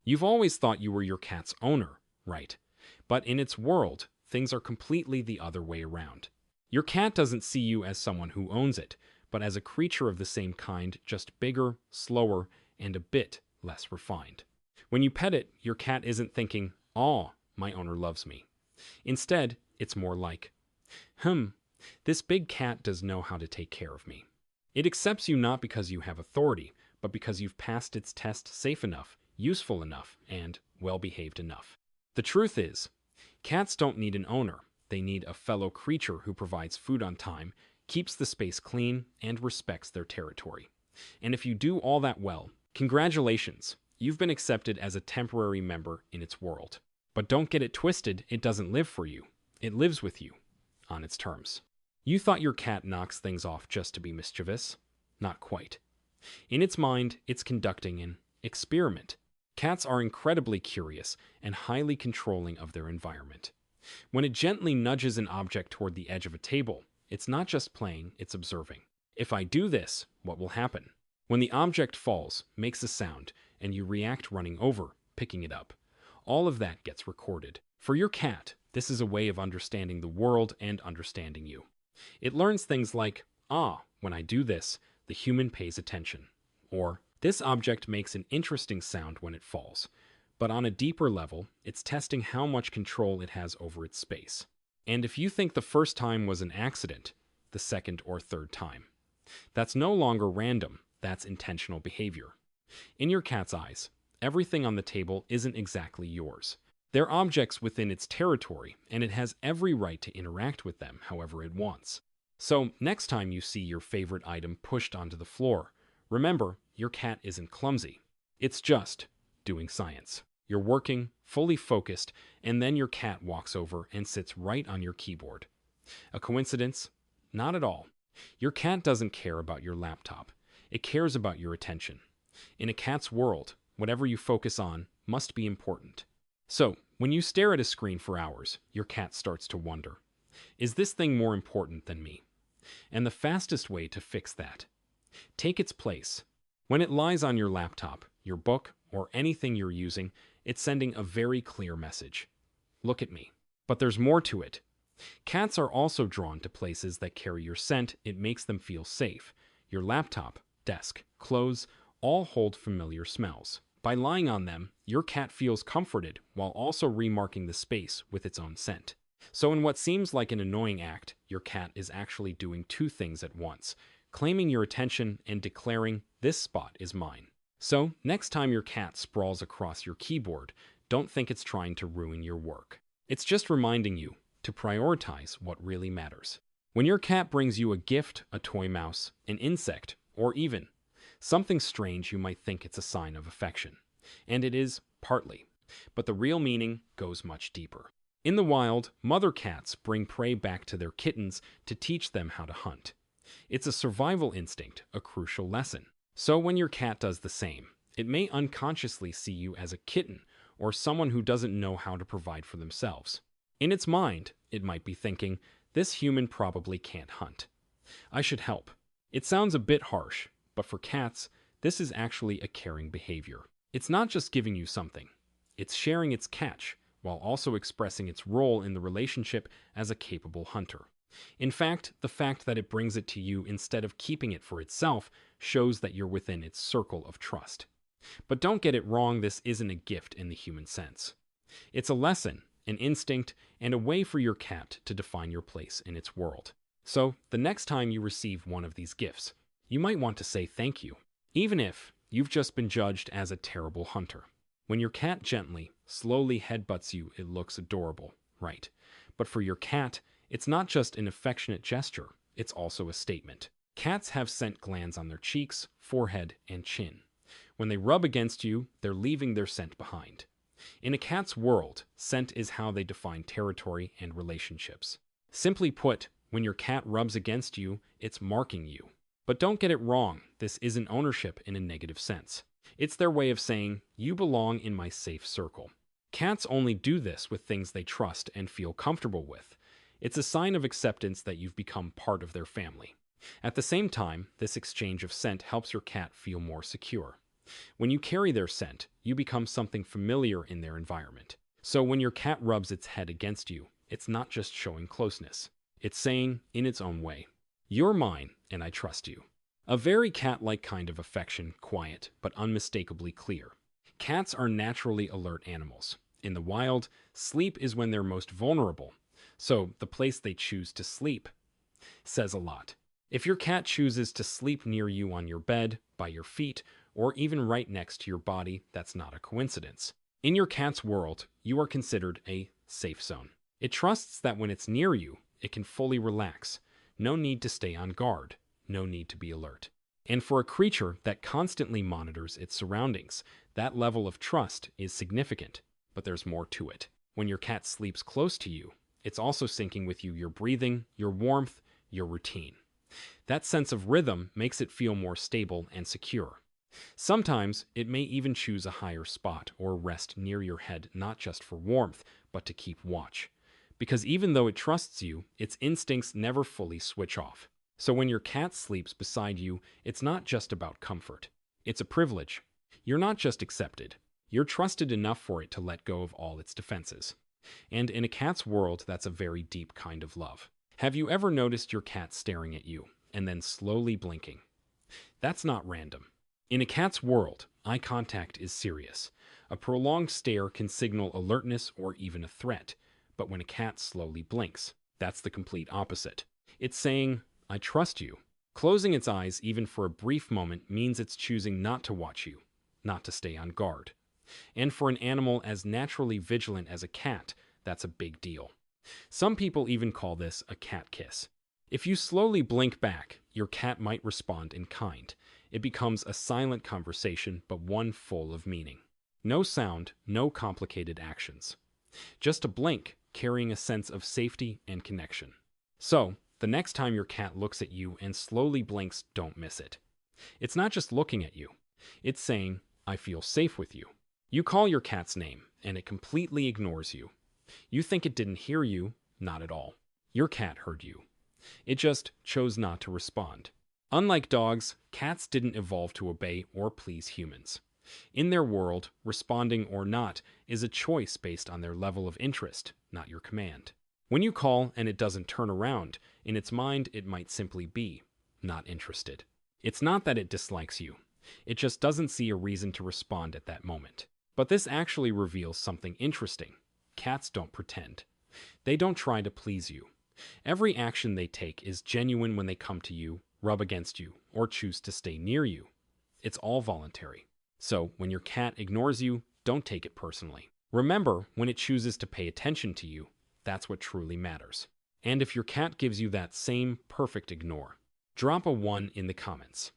You've always thought you were your cat's owner, right? But in its world, things are completely the other way around. Your cat doesn't see you as someone who owns it, but as a creature of the same kind, just bigger, slower, and a bit less refined. When you pet it, your cat isn't thinking, "Aw, my owner loves me." Instead, it's more like, "Hmm, this big cat does know how to take care of me." It accepts you not because you have authority, but because you've passed its test safe enough, useful enough, and well-behaved enough. The truth is, cats don't need an owner. They need a fellow creature who provides food on time, keeps the space clean, and respects their territory. And if you do all that well, congratulations, you've been accepted as a temporary member in its world. But don't get it twisted, it doesn't live for you. It lives with you, on its terms. You thought your cat knocks things off just to be mischievous? Not quite. In its mind, it's conducting an experiment. Cats are incredibly curious and highly controlling of their environment. When it gently nudges an object toward the edge of a table, it's not just playing, it's observing. If I do this, what will happen? When the object falls, makes a sound, and you react running over, picking it up, all of that gets recorded. For your cat, this is a way of understanding the world and understanding you. It learns things like, when I do this, the human pays attention. Or, this object makes an interesting sound when it falls. But on a deeper level, it's testing how much control it has over its space. And if you think the first time was an accident, the second or third time, that's no longer random, that's intentional behavior. In your cat's eyes, everything on the table isn't exactly yours. They're objects within its territory, and it has every right to interact with them however it wants. So, next time you see your favorite item pushed onto the floor, remember, your cat isn't clumsy. It's just doing science. You're working, fully focused, and then your cat walks over and sits right on your keyboard. A coincidence? Not at all. Your cat doesn't care about your laptop. It cares about your attention. In a cat's world, whatever you focus on must be important. So, when you stare at a screen for hours, your cat starts to wonder, is this thing more important than me? And the fastest way to fix that: take its place. When it lies on your laptop, your book, or anything you're using, it's sending a very clear message. Look at me. But there's more to it. Cats are also drawn to places that carry your scent. It makes them feel safe. Your laptop, desk, clothes, all hold familiar smells. By lying on them, your cat feels comforted while also remarking the space with its own scent. So in what seems like an annoying act, your cat is actually doing two things at once: claiming your attention and declaring, "This spot is mine." So, next time your cat sprawls across your keyboard, don't think it's trying to ruin your work. It's just reminding you to prioritize what really matters. When your cat brings you a gift, a toy mouse, an insect, or even something strange, you might think it's a sign of affection. And it is, partly. But the real meaning goes much deeper. In the wild, mother cats bring prey back to their kittens to teach them how to hunt. It's a survival instinct, a crucial lesson. So when your cat does the same, it may unconsciously see you as a kitten or someone who doesn't know how to provide for themselves. In its mind, it might be thinking, this human probably can't hunt. I should help. It sounds a bit harsh, but for cats, this is actually a caring behavior. It's not just giving you something. It's sharing its catch, while also expressing its role in the relationship as a capable hunter. In fact, the fact that it brings it to you instead of keeping it for itself shows that you're within its circle of trust. But don't get it wrong, this isn't a gift in the human sense. It's a lesson, an instinct, and a way for your cat to define your place in its world. So, the next time you receive one of these gifts, you might want to say thank you, even if you've just been judged as a terrible hunter. When your cat gently, slowly headbutts you, it looks adorable, right? But for your cat, it's not just an affectionate gesture, it's also a statement. Cats have scent glands on their cheeks, forehead, and chin. When they rub against you, they're leaving their scent behind. In a cat's world, scent is how they define territory and relationships. Simply put, when your cat rubs against you, it's marking you. But don't get it wrong, this isn't ownership in a negative sense. It's their way of saying, you belong in my safe circle. Cats only do this with things they trust and feel comfortable with. It's a sign of acceptance that you've become part of their family. At the same time, this exchange of scent helps your cat feel more secure. When you carry their scent, you become something familiar in their environment. So when your cat rubs its head against you, it's not just showing closeness. It's saying, in its own way, "You're mine, and I trust you." A very cat-like kind of affection, quiet, but unmistakably clear. Cats are naturally alert animals. In the wild, sleep is when they're most vulnerable. So the place they choose to sleep says a lot. If your cat chooses to sleep near you on your bed, by your feet, or even right next to your body, that's not a coincidence. In your cat's world, you are considered a safe zone. It trusts that when it's near you, it can fully relax. No need to stay on guard. No need to be alert. And for a creature that constantly monitors its surroundings, that level of trust is significant. But there's more to it. When your cat sleeps close to you, it's also syncing with you your breathing, your warmth, your routine. That sense of rhythm makes it feel more stable and secure. Sometimes it may even choose a higher spot or rest near your head, not just for warmth, but to keep watch. Because even though it trusts you, its instincts never fully switch off. So when your cat sleeps beside you, it's not just about comfort. It's a privilege. You're not just accepted. You're trusted enough for it to let go of all its defenses. And in a cat's world, that's a very deep kind of love. Have you ever noticed your cat staring at you and then slowly blinking? That's not random. In a cat's world, eye contact is serious. A prolonged stare can signal alertness or even a threat. But when a cat slowly blinks, that's the complete opposite. It's saying, "I trust you." Closing its eyes even for a brief moment means it's choosing not to watch you, not to stay on guard. And for an animal as naturally vigilant as a cat, that's a big deal. Some people even call this a cat kiss. If you slowly blink back, your cat might respond in kind. It becomes a silent conversation, but one full of meaning. No sound, no complicated actions. Just a blink, carrying a sense of safety and connection. So, the next time your cat looks at you and slowly blinks, don't miss it. It's not just looking at you. It's saying, "I feel safe with you." You call your cat's name, and it completely ignores you. You think it didn't hear you? Not at all. Your cat heard you. It just chose not to respond. Unlike dogs, cats didn't evolve to obey or please humans. In their world, responding or not is a choice based on their level of interest, not your command. When you call and it doesn't turn around, in its mind it might simply be not interested. It's not that it dislikes you. It just doesn't see a reason to respond at that moment. But this actually reveals something interesting. Cats don't pretend. They don't try to please you. Every action they take is genuine when they come to you, rub against you, or choose to stay near you. It's all voluntary. So, when your cat ignores you, don't take it personally. Remember, when it chooses to pay attention to you, that's what truly matters. And if your cat gives you that same perfect ignore, drop a 1 in the comments.